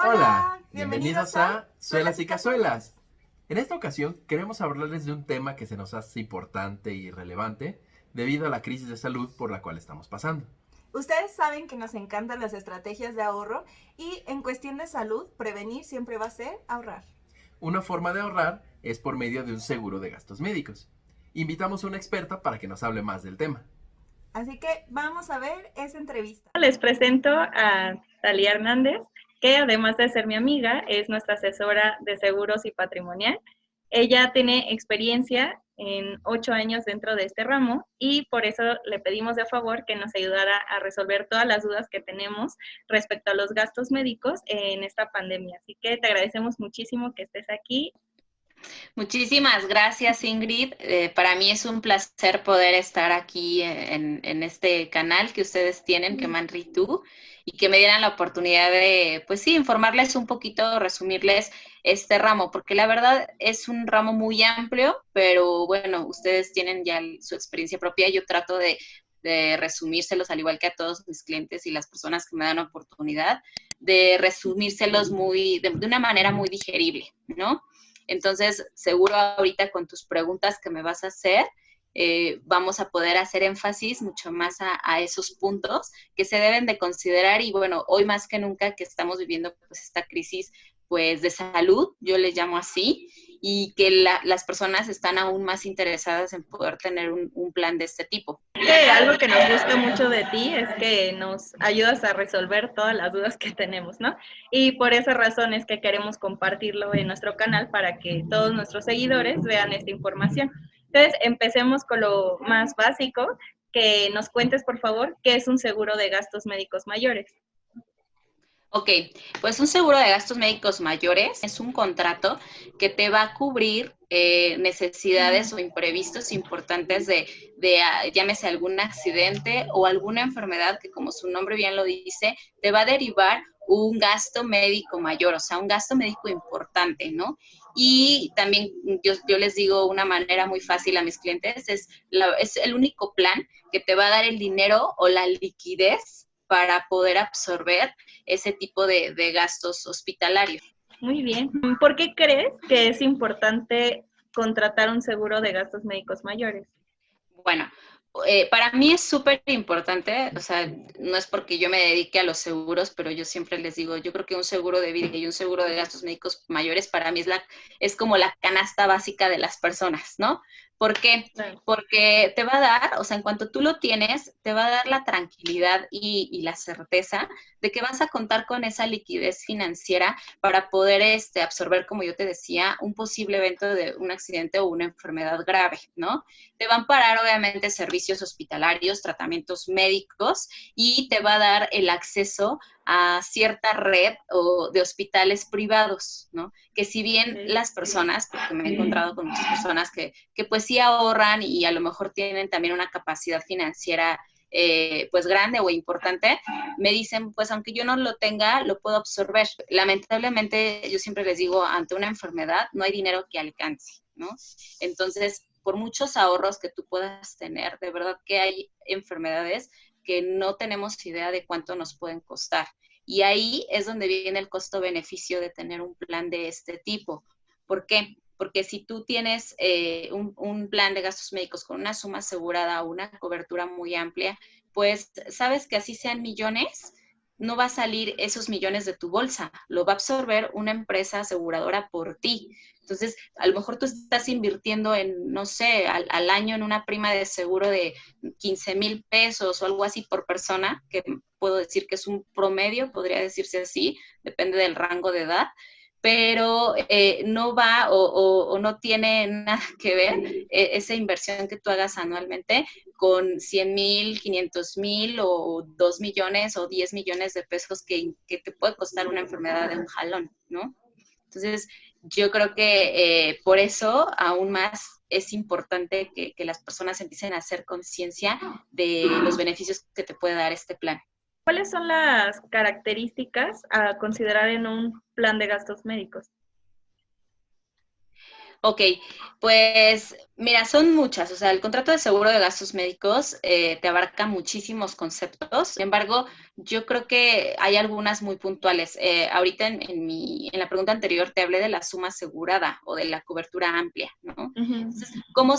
Hola, Bienvenidos bienvenidos a a Suelas Suelas y y Cazuelas. Cazuelas. En esta ocasión queremos hablarles de un tema que se nos hace importante y relevante debido a la crisis de salud por la cual estamos pasando. Ustedes saben que nos encantan las estrategias de ahorro y en cuestión de salud, prevenir siempre va a ser ahorrar. Una forma de ahorrar es por medio de un seguro de gastos médicos. Invitamos a una experta para que nos hable más del tema. Así que vamos a ver esa entrevista. Les presento a Talía Hernández, que además de ser mi amiga, es nuestra asesora de seguros y patrimonial. Ella tiene experiencia en 8 años dentro de este ramo y por eso le pedimos de favor que nos ayudara a resolver todas las dudas que tenemos respecto a los gastos médicos en esta pandemia. Así que te agradecemos muchísimo que estés aquí. Muchísimas gracias, Ingrid. Para mí es un placer poder estar aquí en este canal que ustedes tienen, que Manritu, y que me dieran la oportunidad de, pues sí, informarles un poquito, resumirles este ramo, porque la verdad es un ramo muy amplio, pero bueno, ustedes tienen ya su experiencia propia. Yo trato de resumírselos, al igual que a todos mis clientes y las personas que me dan oportunidad, de resumírselos de una manera muy digerible, ¿no? Entonces, seguro ahorita con tus preguntas que me vas a hacer, vamos a poder hacer énfasis mucho más a esos puntos que se deben de considerar. Y bueno, hoy más que nunca que estamos viviendo pues esta crisis pues de salud, yo le llamo así, y que las personas están aún más interesadas en poder tener un plan de este tipo. Algo que nos gusta mucho de ti es que nos ayudas a resolver todas las dudas que tenemos, ¿no? Y por esa razón es que queremos compartirlo en nuestro canal para que todos nuestros seguidores vean esta información. Entonces, empecemos con lo más básico, que nos cuentes, por favor, qué es un seguro de gastos médicos mayores. Ok, pues un seguro de gastos médicos mayores es un contrato que te va a cubrir necesidades o imprevistos importantes de llámese algún accidente o alguna enfermedad que, como su nombre bien lo dice, te va a derivar un gasto médico mayor, o sea, un gasto médico importante, ¿no? Y también yo les digo una manera muy fácil a mis clientes, es el único plan que te va a dar el dinero o la liquidez para poder absorber ese tipo de gastos hospitalarios. Muy bien. ¿Por qué crees que es importante contratar un seguro de gastos médicos mayores? Bueno, para mí es súper importante, o sea, no es porque yo me dedique a los seguros, pero yo siempre les digo, yo creo que un seguro de vida y un seguro de gastos médicos mayores para mí es como la canasta básica de las personas, ¿no? ¿Por qué? Claro. Porque te va a dar, o sea, en cuanto tú lo tienes, te va a dar la tranquilidad y la certeza de que vas a contar con esa liquidez financiera para poder absorber, como yo te decía, un posible evento de un accidente o una enfermedad grave, ¿no? Te van a parar, obviamente, servicios hospitalarios, tratamientos médicos, y te va a dar el acceso a cierta red o de hospitales privados, ¿no? Que si bien las personas, porque me he encontrado con muchas personas que pues sí ahorran y a lo mejor tienen también una capacidad financiera pues grande o importante, me dicen, pues aunque yo no lo tenga, lo puedo absorber. Lamentablemente, yo siempre les digo, ante una enfermedad no hay dinero que alcance, ¿no? Entonces, por muchos ahorros que tú puedas tener, de verdad que hay enfermedades que no tenemos idea de cuánto nos pueden costar. Y ahí es donde viene el costo-beneficio de tener un plan de este tipo. ¿Por qué? Porque si tú tienes un plan de gastos médicos con una suma asegurada o una cobertura muy amplia, pues sabes que así sean millones, no va a salir esos millones de tu bolsa, lo va a absorber una empresa aseguradora por ti. Entonces, a lo mejor tú estás invirtiendo en, no sé, al año en una prima de seguro de 15,000 pesos o algo así por persona, que puedo decir que es un promedio, podría decirse así, depende del rango de edad, pero no va o no tiene nada que ver esa inversión que tú hagas anualmente con 100,000, 500,000 o 2 millones o 10 millones de pesos que te puede costar una enfermedad de un jalón, ¿no? Entonces, yo creo que por eso aún más es importante que las personas empiecen a hacer conciencia de los beneficios que te puede dar este plan. ¿Cuáles son las características a considerar en un plan de gastos médicos? Ok, pues mira, son muchas, o sea, el contrato de seguro de gastos médicos te abarca muchísimos conceptos. Sin embargo, yo creo que hay algunas muy puntuales. Ahorita en la pregunta anterior te hablé de la suma asegurada o de la cobertura amplia, ¿no? Ujú. Entonces, ¿cómo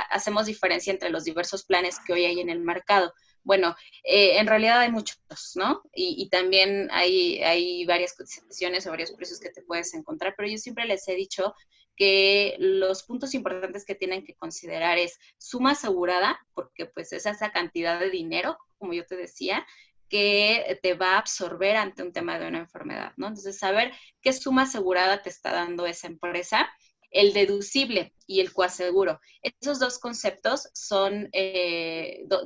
hacemos diferencia entre los diversos planes que hoy hay en el mercado? Bueno, en realidad hay muchos, ¿no? Y también hay varias cotizaciones o varios precios que te puedes encontrar, pero yo siempre les he dicho que los puntos importantes que tienen que considerar es suma asegurada, porque pues es esa cantidad de dinero, como yo te decía, que te va a absorber ante un tema de una enfermedad, ¿no? Entonces, saber qué suma asegurada te está dando esa empresa, el deducible y el coaseguro. Esos dos conceptos son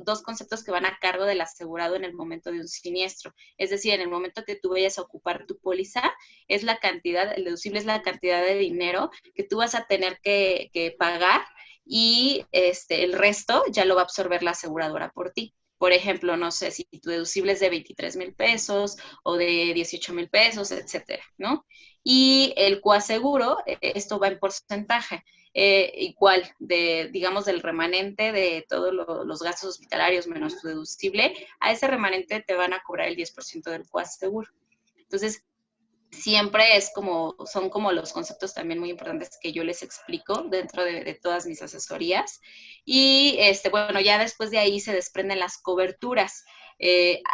dos conceptos que van a cargo del asegurado en el momento de un siniestro. Es decir, en el momento que tú vayas a ocupar tu póliza, es la cantidad, el deducible es la cantidad de dinero que tú vas a tener que pagar y el resto ya lo va a absorber la aseguradora por ti. Por ejemplo, no sé si tu deducible es de 23,000 pesos o de 18,000 pesos, etcétera, ¿no? Y el coaseguro, esto va en porcentaje, igual, digamos, del remanente de todos los gastos hospitalarios menos tu deducible, a ese remanente te van a cobrar el 10% del coaseguro. Entonces, siempre son como los conceptos también muy importantes que yo les explico dentro de todas mis asesorías. Y bueno, ya después de ahí se desprenden las coberturas.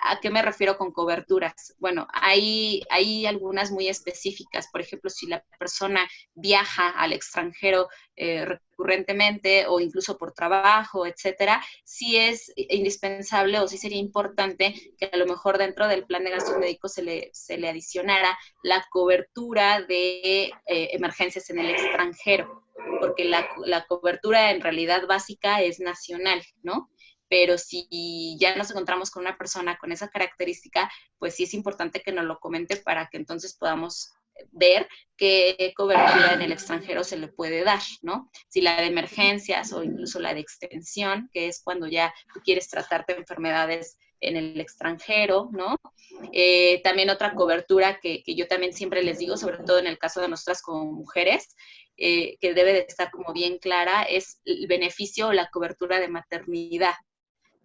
¿A qué me refiero con coberturas? Bueno, hay algunas muy específicas. Por ejemplo, si la persona viaja al extranjero recurrentemente o incluso por trabajo, etcétera, sí es indispensable o sí sería importante que a lo mejor dentro del plan de gastos médicos se le adicionara la cobertura de emergencias en el extranjero, porque la cobertura en realidad básica es nacional, ¿no? Pero si ya nos encontramos con una persona con esa característica, pues sí es importante que nos lo comente para que entonces podamos ver qué cobertura en el extranjero se le puede dar, ¿no? Si la de emergencias o incluso la de extensión, que es cuando ya tú quieres tratarte enfermedades en el extranjero, ¿no? También otra cobertura que yo también siempre les digo, sobre todo en el caso de nosotras como mujeres, que debe de estar como bien clara, es el beneficio o la cobertura de maternidad,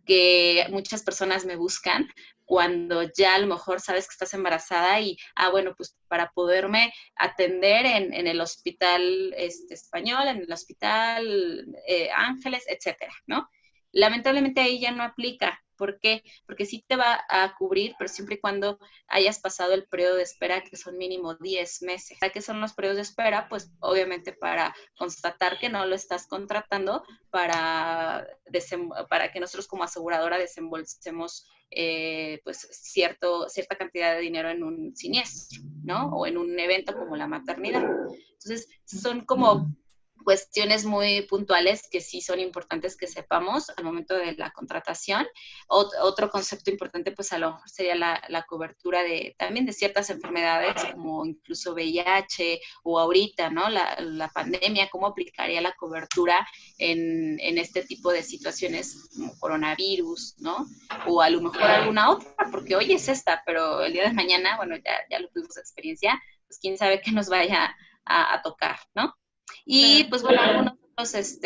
que muchas personas me buscan cuando ya a lo mejor sabes que estás embarazada y, bueno, pues para poderme atender en el hospital español, en el hospital Ángeles, etcétera, ¿no? Lamentablemente ahí ya no aplica. ¿Por qué? Porque sí te va a cubrir, pero siempre y cuando hayas pasado el periodo de espera, que son mínimo 10 meses. ¿Qué son los periodos de espera? Pues obviamente para constatar que no lo estás contratando, para que nosotros como aseguradora desembolsemos pues cierta cantidad de dinero en un siniestro, ¿no? O en un evento como la maternidad. Entonces, son como cuestiones muy puntuales que sí son importantes que sepamos al momento de la contratación. Otro concepto importante, pues a lo mejor sería la cobertura también de ciertas enfermedades, como incluso VIH o ahorita, ¿no? La pandemia, cómo aplicaría la cobertura en este tipo de situaciones como coronavirus, ¿no? O a lo mejor alguna otra, porque hoy es esta, pero el día de mañana, bueno, ya lo tuvimos experiencia, pues quién sabe qué nos vaya a tocar, ¿no? Y pues bueno, algunos otros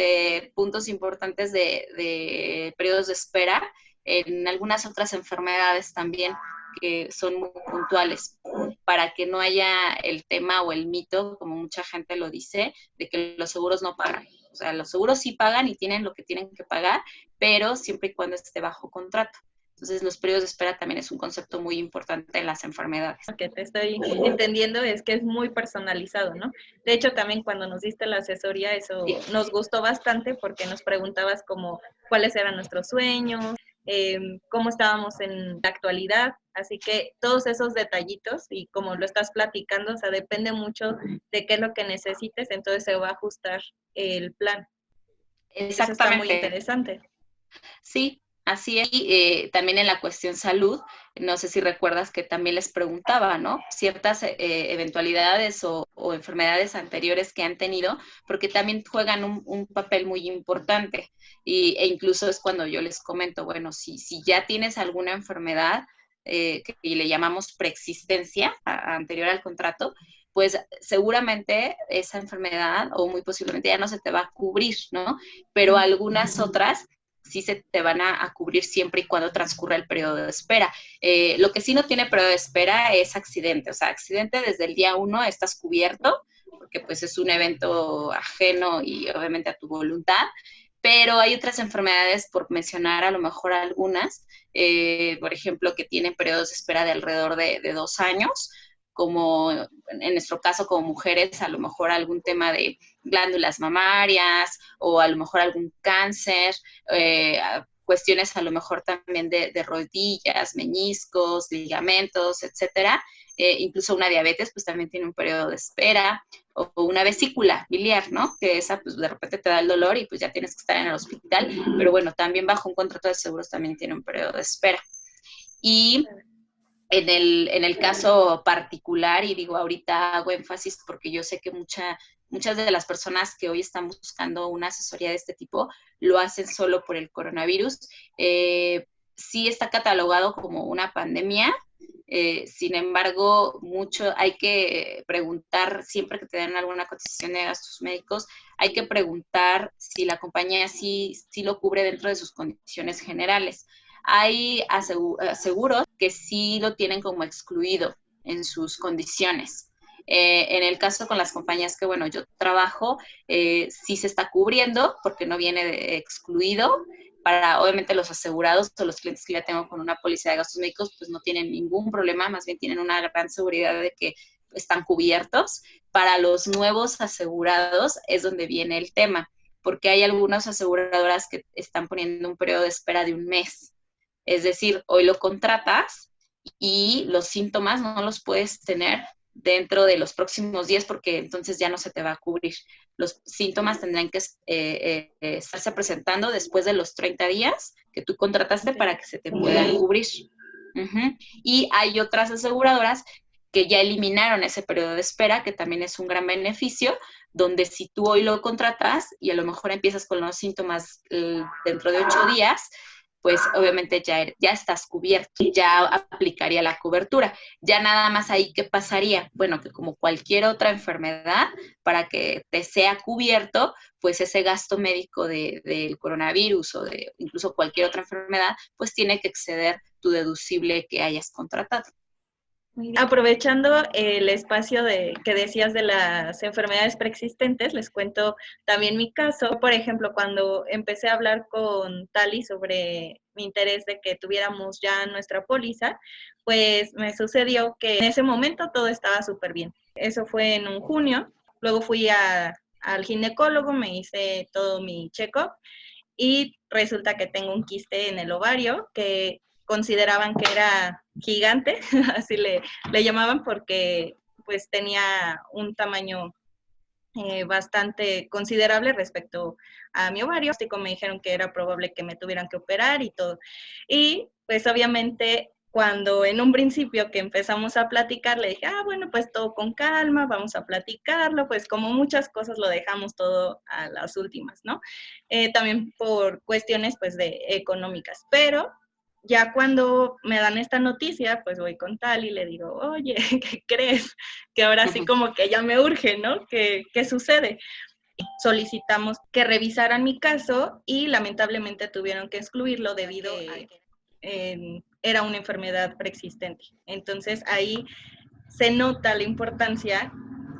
puntos importantes de periodos de espera en algunas otras enfermedades también que son muy puntuales para que no haya el tema o el mito, como mucha gente lo dice, de que los seguros no pagan. O sea, los seguros sí pagan y tienen lo que tienen que pagar, pero siempre y cuando esté bajo contrato. Entonces, los periodos de espera también es un concepto muy importante en las enfermedades. Lo que te estoy entendiendo es que es muy personalizado, ¿no? De hecho, también cuando nos diste la asesoría, eso Sí. nos gustó bastante porque nos preguntabas como cuáles eran nuestros sueños, cómo estábamos en la actualidad. Así que todos esos detallitos y como lo estás platicando, o sea, depende mucho de qué es lo que necesites, entonces se va a ajustar el plan. Eso está muy Exactamente. interesante. Sí, así es. Y también en la cuestión salud, no sé si recuerdas que también les preguntaba, ¿no? Ciertas eventualidades o enfermedades anteriores que han tenido, porque también juegan un papel muy importante. E incluso es cuando yo les comento, bueno, si ya tienes alguna enfermedad que le llamamos preexistencia anterior al contrato, pues seguramente esa enfermedad o muy posiblemente ya no se te va a cubrir, ¿no? Pero algunas otras sí se te van a cubrir siempre y cuando transcurra el periodo de espera. Lo que sí no tiene periodo de espera es accidente, o sea, accidente desde el día 1 estás cubierto, porque pues es un evento ajeno y obviamente a tu voluntad, pero hay otras enfermedades, por mencionar a lo mejor algunas, por ejemplo, que tienen periodos de espera de alrededor de 2 años, como en nuestro caso como mujeres, a lo mejor algún tema de glándulas mamarias o a lo mejor algún cáncer, cuestiones a lo mejor también de rodillas, meniscos, ligamentos, etcétera. Incluso una diabetes pues también tiene un periodo de espera, o una vesícula biliar, ¿no? Que esa pues de repente te da el dolor y pues ya tienes que estar en el hospital, pero bueno, también bajo un contrato de seguros también tiene un periodo de espera. Y en el caso particular, y digo ahorita hago énfasis porque yo sé que muchas de las personas que hoy están buscando una asesoría de este tipo lo hacen solo por el coronavirus. Sí está catalogado como una pandemia, sin embargo, hay que preguntar, siempre que te den alguna cotización de gastos médicos, hay que preguntar si la compañía sí lo cubre dentro de sus condiciones generales. Hay seguros que sí lo tienen como excluido en sus condiciones. En el caso con las compañías que, bueno, yo trabajo, sí se está cubriendo porque no viene excluido. Para, obviamente, los asegurados o los clientes que ya tengo con una póliza de gastos médicos, pues no tienen ningún problema, más bien tienen una gran seguridad de que están cubiertos. Para los nuevos asegurados es donde viene el tema, porque hay algunas aseguradoras que están poniendo un periodo de espera de 1 mes. Es decir, hoy lo contratas y los síntomas no los puedes tener dentro de los próximos días porque entonces ya no se te va a cubrir. Los síntomas tendrán que estarse presentando después de los 30 días que tú contrataste para que se te puedan cubrir. Y hay otras aseguradoras que ya eliminaron ese periodo de espera, que también es un gran beneficio, donde si tú hoy lo contratas y a lo mejor empiezas con los síntomas dentro de 8 días, pues obviamente ya estás cubierto, ya aplicaría la cobertura. Ya nada más ahí, ¿qué pasaría? Bueno, que como cualquier otra enfermedad, para que te sea cubierto, pues ese gasto médico del coronavirus o de incluso cualquier otra enfermedad, pues tiene que exceder tu deducible que hayas contratado. Aprovechando el espacio que decías de las enfermedades preexistentes, les cuento también mi caso. Por ejemplo, cuando empecé a hablar con Tali sobre mi interés de que tuviéramos ya nuestra póliza, pues me sucedió que en ese momento todo estaba súper bien. Eso fue en un junio. Luego fui al ginecólogo, me hice todo mi check-up y resulta que tengo un quiste en el ovario que consideraban que era gigante, así le llamaban porque pues tenía un tamaño bastante considerable respecto a mi ovario. Me dijeron que era probable que me tuvieran que operar y todo. Y pues obviamente cuando en un principio que empezamos a platicar, le dije, bueno, pues todo con calma, vamos a platicarlo, pues como muchas cosas lo dejamos todo a las últimas, ¿no? También por cuestiones pues de económicas, pero ya cuando me dan esta noticia, pues voy con Tal y le digo, oye, ¿qué crees? Que ahora sí como que ya me urge, ¿no? ¿Qué sucede? Solicitamos que revisaran mi caso y lamentablemente tuvieron que excluirlo debido a que era una enfermedad preexistente. Entonces ahí se nota la importancia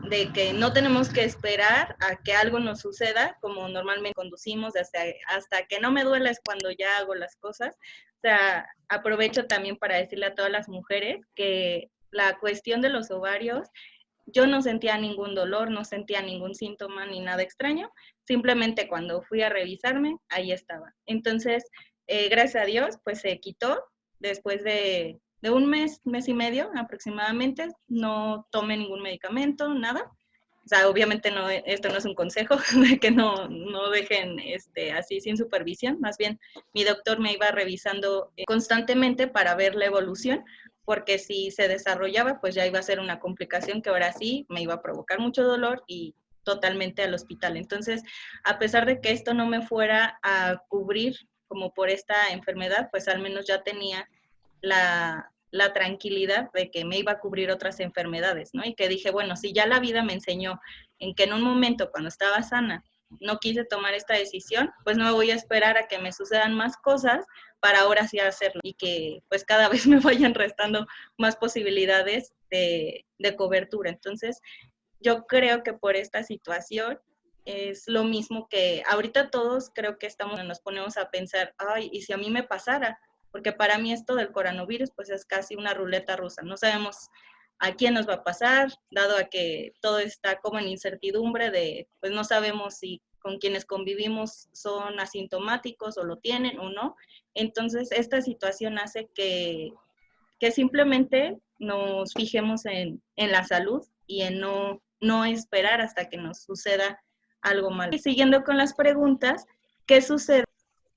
de que no tenemos que esperar a que algo nos suceda, como normalmente conducimos, hasta que no me duela es cuando ya hago las cosas. O sea, aprovecho también para decirle a todas las mujeres que la cuestión de los ovarios, yo no sentía ningún dolor, no sentía ningún síntoma ni nada extraño, simplemente cuando fui a revisarme, ahí estaba. Entonces, gracias a Dios, pues se quitó después de 1 mes, mes y medio aproximadamente, no tomé ningún medicamento, nada. O sea, obviamente no, esto no es un consejo de que no dejen así sin supervisión, más bien mi doctor me iba revisando constantemente para ver la evolución, porque si se desarrollaba, pues ya iba a ser una complicación que ahora sí me iba a provocar mucho dolor y totalmente al hospital. Entonces, a pesar de que esto no me fuera a cubrir como por esta enfermedad, pues al menos ya tenía la la tranquilidad de que me iba a cubrir otras enfermedades, ¿no? Y que dije, bueno, si ya la vida me enseñó en que en un momento cuando estaba sana no quise tomar esta decisión, pues no me voy a esperar a que me sucedan más cosas para ahora sí hacerlo y que pues cada vez me vayan restando más posibilidades de cobertura. Entonces, yo creo que por esta situación es lo mismo que ahorita todos creo que nos ponemos a pensar, ay, ¿y si a mí me pasara? Porque para mí esto del coronavirus pues es casi una ruleta rusa, no sabemos a quién nos va a pasar, dado a que todo está como en incertidumbre de, pues no sabemos si con quienes convivimos son asintomáticos o lo tienen o no. Entonces, esta situación hace que simplemente nos fijemos en la salud y en no esperar hasta que nos suceda algo malo. Y siguiendo con las preguntas, ¿qué sucede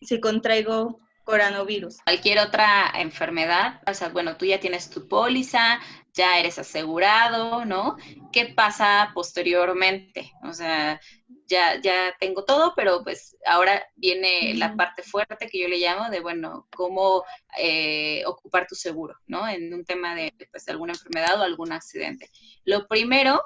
si contraigo coronavirus? Cualquier otra enfermedad, o sea, bueno, tú ya tienes tu póliza, ya eres asegurado, ¿no? ¿Qué pasa posteriormente? O sea, ya tengo todo, pero pues ahora viene la parte fuerte que yo le llamo de, bueno, cómo ocupar tu seguro, ¿no? En un tema de, pues, de alguna enfermedad o algún accidente. Lo primero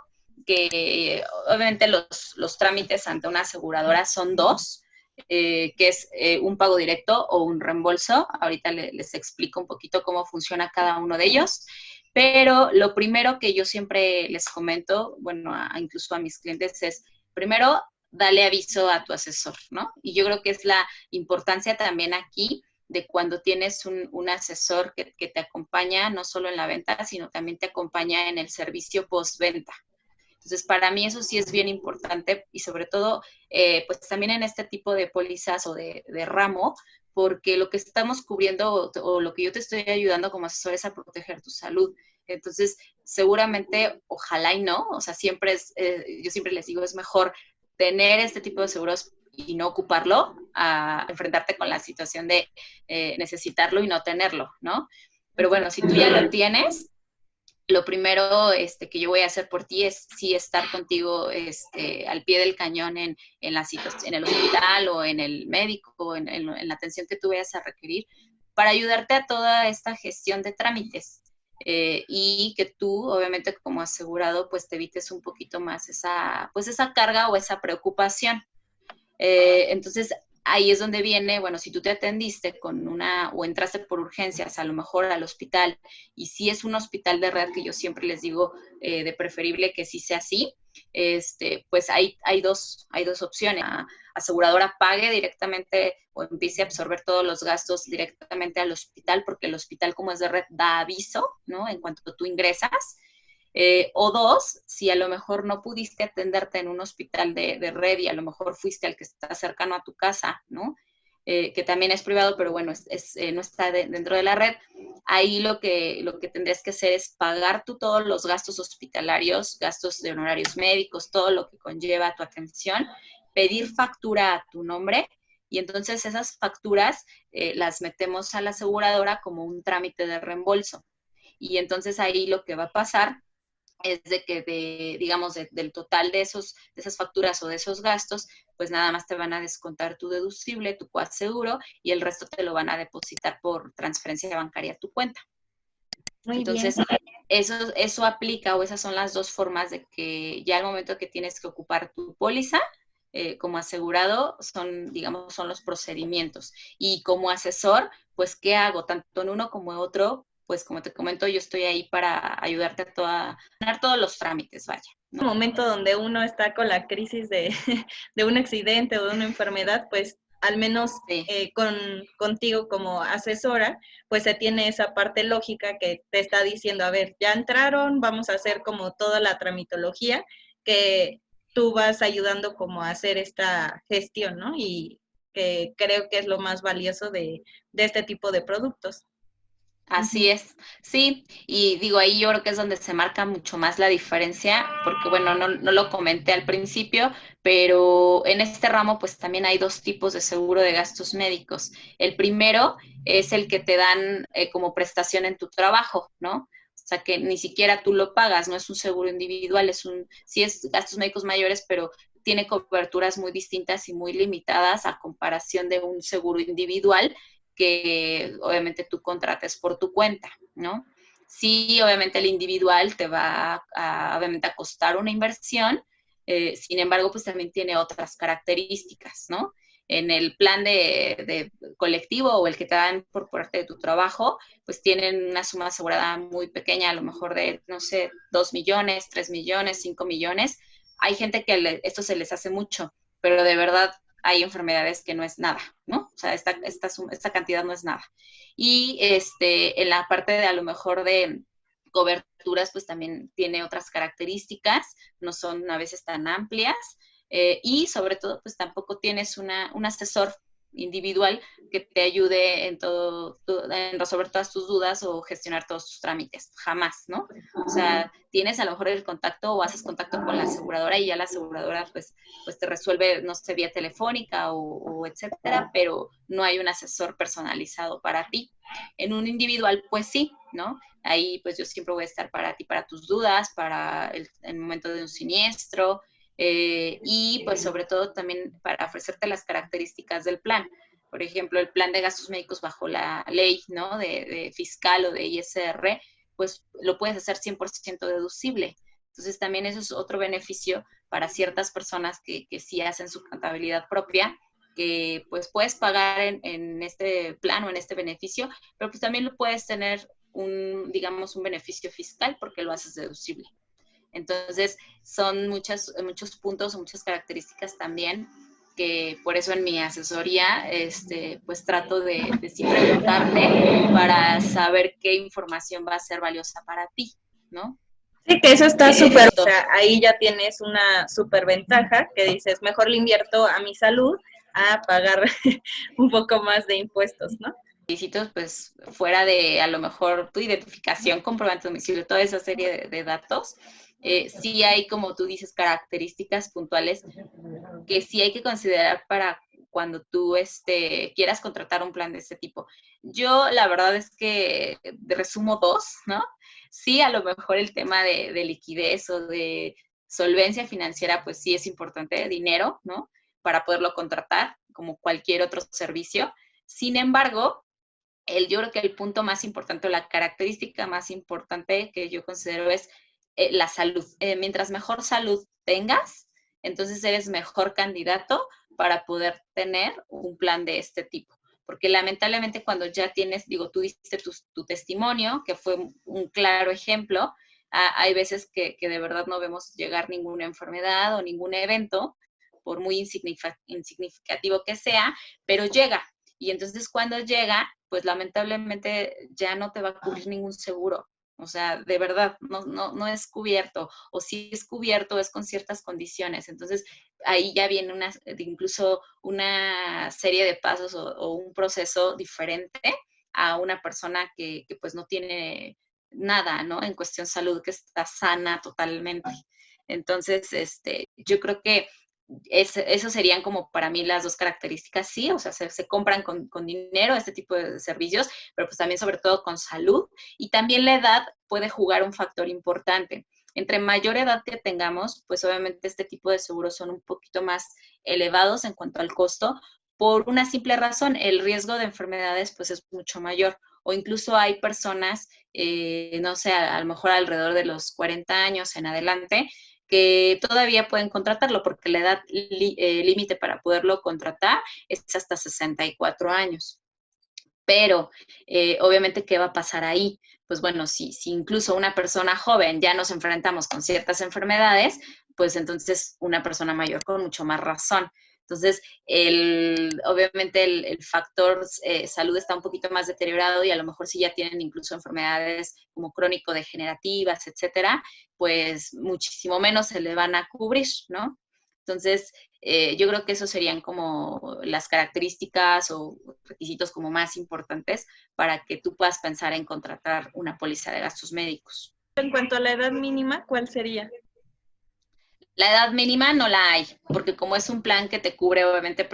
que, obviamente, los trámites ante una aseguradora son dos, que es un pago directo o un reembolso. Ahorita les explico un poquito cómo funciona cada uno de ellos. Pero lo primero que yo siempre les comento, bueno, incluso a mis clientes es, primero, dale aviso a tu asesor, ¿no? Y yo creo que es la importancia también aquí de cuando tienes un asesor que te acompaña no solo en la venta, sino también te acompaña en el servicio postventa. Entonces, para mí eso sí es bien importante y sobre todo, pues también en este tipo de pólizas o de ramo, porque lo que estamos cubriendo o lo que yo te estoy ayudando como asesor es a proteger tu salud. Entonces, seguramente, ojalá y no, o sea, siempre yo siempre les digo, es mejor tener este tipo de seguros y no ocuparlo a enfrentarte con la situación de necesitarlo y no tenerlo, ¿no? Pero bueno, si tú ya lo tienes, lo primero que yo voy a hacer por ti es sí estar contigo al pie del cañón en el hospital o en el médico, en la atención que tú vayas a requerir, para ayudarte a toda esta gestión de trámites. Y que tú, obviamente, como asegurado, pues te evites un poquito más esa carga o esa preocupación. Entonces, ahí es donde viene, bueno, si tú te atendiste o entraste por urgencias, a lo mejor al hospital, y si es un hospital de red, que yo siempre les digo de preferible que sí sea así, pues hay dos opciones. La aseguradora pague directamente o empiece a absorber todos los gastos directamente al hospital, porque el hospital, como es de red, da aviso, ¿no? En cuanto tú ingresas. O dos, si a lo mejor no pudiste atenderte en un hospital de red y a lo mejor fuiste al que está cercano a tu casa, ¿no? Que también es privado, pero bueno, no está dentro de la red. Ahí lo que tendrías que hacer es pagar tú todos los gastos hospitalarios, gastos de honorarios médicos, todo lo que conlleva tu atención, pedir factura a tu nombre, y entonces esas facturas las metemos a la aseguradora como un trámite de reembolso. Y entonces ahí lo que va a pasar es de que del total de esas facturas o de esos gastos, pues nada más te van a descontar tu deducible, tu coaseguro, y el resto te lo van a depositar por transferencia bancaria a tu cuenta. Muy Entonces, bien. eso aplica, o esas son las dos formas de que ya al momento que tienes que ocupar tu póliza, como asegurado, son los procedimientos. Y como asesor, pues, ¿qué hago? Tanto en uno como en otro, pues como te comento, yo estoy ahí para ayudarte a ganar todos los trámites, vaya, ¿no? En un momento donde uno está con la crisis de un accidente o de una enfermedad, pues al menos Sí. Contigo como asesora, pues se tiene esa parte lógica que te está diciendo, a ver, ya entraron, vamos a hacer como toda la tramitología, que tú vas ayudando como a hacer esta gestión, ¿no? Y que creo que es lo más valioso de este tipo de productos. Así es, sí, y digo, ahí yo creo que es donde se marca mucho más la diferencia, porque bueno, no lo comenté al principio, pero en este ramo pues también hay dos tipos de seguro de gastos médicos. El primero es el que te dan como prestación en tu trabajo, ¿no? O sea, que ni siquiera tú lo pagas, no es un seguro individual, sí es gastos médicos mayores, pero tiene coberturas muy distintas y muy limitadas a comparación de un seguro individual que obviamente tú contrates por tu cuenta, ¿no? Sí, obviamente el individual te va obviamente a costar una inversión, sin embargo, pues también tiene otras características, ¿no? En el plan de colectivo o el que te dan por parte de tu trabajo, pues tienen una suma asegurada muy pequeña, a lo mejor de, no sé, 2 millones, 3 millones, 5 millones. Hay gente que esto se les hace mucho, pero de verdad hay enfermedades que no es nada, ¿no? O sea, esta cantidad no es nada. Y en la parte de a lo mejor de coberturas, pues también tiene otras características, no son a veces tan amplias, y sobre todo, pues tampoco tienes un asesor individual que te ayude en resolver todas tus dudas o gestionar todos tus trámites, jamás, ¿no? O sea, tienes a lo mejor el contacto o haces contacto con la aseguradora y ya la aseguradora pues te resuelve, no sé, vía telefónica o etcétera, pero no hay un asesor personalizado para ti. En un individual, pues sí, ¿no? Ahí pues yo siempre voy a estar para ti, para tus dudas, para el momento de un siniestro, y pues sobre todo también para ofrecerte las características del plan. Por ejemplo, el plan de gastos médicos bajo la ley, ¿no? De fiscal o de ISR, pues lo puedes hacer 100% deducible. Entonces también eso es otro beneficio para ciertas personas que sí hacen su contabilidad propia, que pues puedes pagar en este plan o en este beneficio, pero pues también lo puedes tener digamos, un beneficio fiscal porque lo haces deducible. Entonces, son muchos puntos, muchas características también que por eso en mi asesoría, pues trato de siempre preguntarte para saber qué información va a ser valiosa para ti, ¿no? Sí, que eso está súper, o sea, ahí ya tienes una súper ventaja que dices, mejor le invierto a mi salud a pagar un poco más de impuestos, ¿no? Requisitos, pues fuera de a lo mejor tu identificación, comprobante de domicilio, toda esa serie de datos, sí hay, como tú dices, características puntuales que sí hay que considerar para cuando tú quieras contratar un plan de este tipo. Yo la verdad es que resumo dos, ¿no? Sí, a lo mejor el tema de liquidez o de solvencia financiera, pues sí es importante, dinero, ¿no? Para poderlo contratar, como cualquier otro servicio. Sin embargo, yo creo que el punto más importante o la característica más importante que yo considero es la salud. Mientras mejor salud tengas, entonces eres mejor candidato para poder tener un plan de este tipo. Porque lamentablemente cuando ya tienes, digo, tú diste tu testimonio, que fue un claro ejemplo, hay veces que de verdad no vemos llegar ninguna enfermedad o ningún evento, por muy insignificativo que sea, pero llega. Y entonces cuando llega, pues lamentablemente ya no te va a cubrir ningún seguro. O sea, de verdad, no es cubierto. O si es cubierto, es con ciertas condiciones. Entonces, ahí ya viene incluso una serie de pasos o un proceso diferente a una persona que pues no tiene nada, ¿no? En cuestión salud, que está sana totalmente. Entonces, yo creo que eso serían como para mí las dos características, sí, o sea, se compran con dinero este tipo de servicios, pero pues también sobre todo con salud, y también la edad puede jugar un factor importante. Entre mayor edad que tengamos, pues obviamente este tipo de seguros son un poquito más elevados en cuanto al costo, por una simple razón, el riesgo de enfermedades pues es mucho mayor, o incluso hay personas, no sé, a lo mejor alrededor de los 40 años en adelante, que todavía pueden contratarlo porque la edad límite para poderlo contratar es hasta 64 años. Pero, obviamente, ¿qué va a pasar ahí? Pues bueno, si incluso una persona joven ya nos enfrentamos con ciertas enfermedades, pues entonces una persona mayor con mucho más razón. Entonces, obviamente el factor salud está un poquito más deteriorado y a lo mejor si ya tienen incluso enfermedades como crónico-degenerativas, etcétera, pues muchísimo menos se le van a cubrir, ¿no? Entonces, yo creo que esos serían como las características o requisitos como más importantes para que tú puedas pensar en contratar una póliza de gastos médicos. En cuanto a la edad mínima, ¿cuál sería? La edad mínima no la hay, porque como es un plan que te cubre obviamente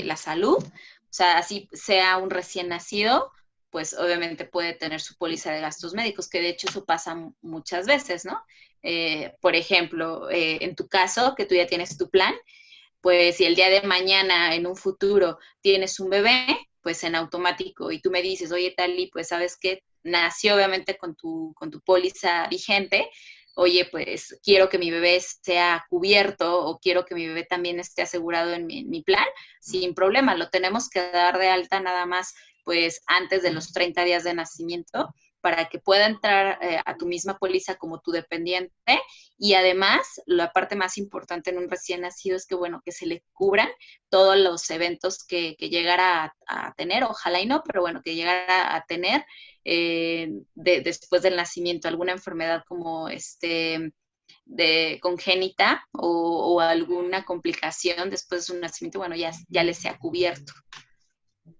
la salud, o sea, así sea un recién nacido, pues obviamente puede tener su póliza de gastos médicos, que de hecho eso pasa muchas veces, ¿no? Por ejemplo, en tu caso, que tú ya tienes tu plan, pues si el día de mañana, en un futuro, tienes un bebé, pues en automático, y tú me dices, oye, Tali, pues ¿sabes qué? nació obviamente con tu póliza vigente. Oye, pues quiero que mi bebé sea cubierto o quiero que mi bebé también esté asegurado en mi plan, sin problema, lo tenemos que dar de alta nada más pues antes de los 30 días de nacimiento para que pueda entrar a tu misma póliza como tu dependiente y además la parte más importante en un recién nacido es que bueno, que se le cubran todos los eventos que llegara a tener, ojalá y no, pero bueno, que llegara a tener después del nacimiento, alguna enfermedad como de congénita o alguna complicación después de su nacimiento, bueno, ya les sea cubierto.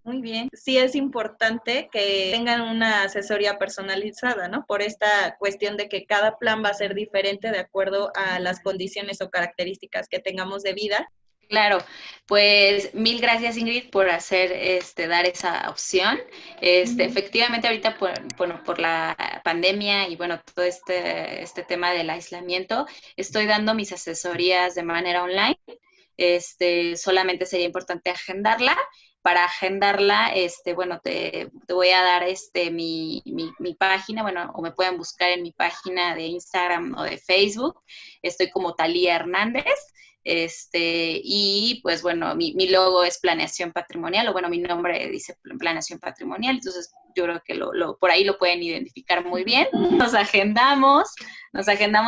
Muy bien. Sí es importante que tengan una asesoría personalizada, ¿no? Por esta cuestión de que cada plan va a ser diferente de acuerdo a las condiciones o características que tengamos de vida. Claro, pues mil gracias Ingrid por dar esa opción. Efectivamente ahorita por la pandemia y bueno, todo este tema del aislamiento, estoy dando mis asesorías de manera online. Solamente sería importante agendarla. Para agendarla, bueno, te voy a dar mi página, bueno, o me pueden buscar en mi página de Instagram o de Facebook. Estoy como Talía Hernández. Y pues bueno, mi logo es Planeación Patrimonial, o bueno, mi nombre dice Planeación Patrimonial, entonces yo creo que por ahí lo pueden identificar muy bien. Nos agendamos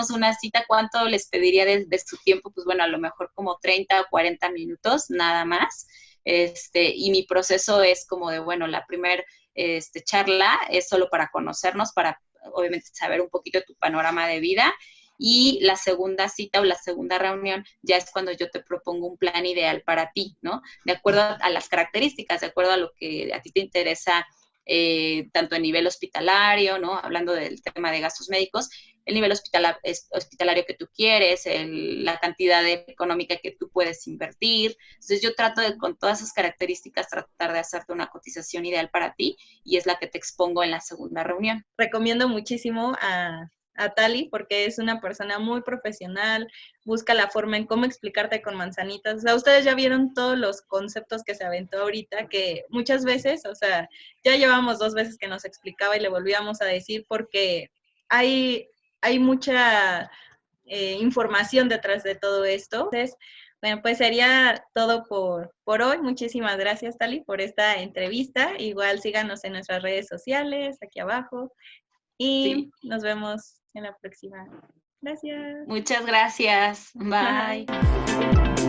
una cita. ¿Cuánto les pediría de su tiempo? Pues bueno, a lo mejor como 30 o 40 minutos, nada más. Y mi proceso es como de, bueno, la primera charla es solo para conocernos, para obviamente saber un poquito tu panorama de vida. Y la segunda cita o la segunda reunión ya es cuando yo te propongo un plan ideal para ti, ¿no? De acuerdo a las características, de acuerdo a lo que a ti te interesa, tanto a nivel hospitalario, ¿no? Hablando del tema de gastos médicos, el nivel hospitalario que tú quieres, la cantidad económica que tú puedes invertir. Entonces yo trato de, con todas esas características, tratar de hacerte una cotización ideal para ti y es la que te expongo en la segunda reunión. Recomiendo muchísimo a Tali porque es una persona muy profesional, busca la forma en cómo explicarte con manzanitas. O sea, ustedes ya vieron todos los conceptos que se aventó ahorita, que muchas veces, o sea, ya llevamos 2 veces que nos explicaba y le volvíamos a decir porque hay mucha información detrás de todo esto. Entonces, bueno, pues sería todo por hoy. Muchísimas gracias, Tali, por esta entrevista. Igual síganos en nuestras redes sociales, aquí abajo. Y nos vemos en la próxima. Gracias. Muchas gracias. Bye. Bye.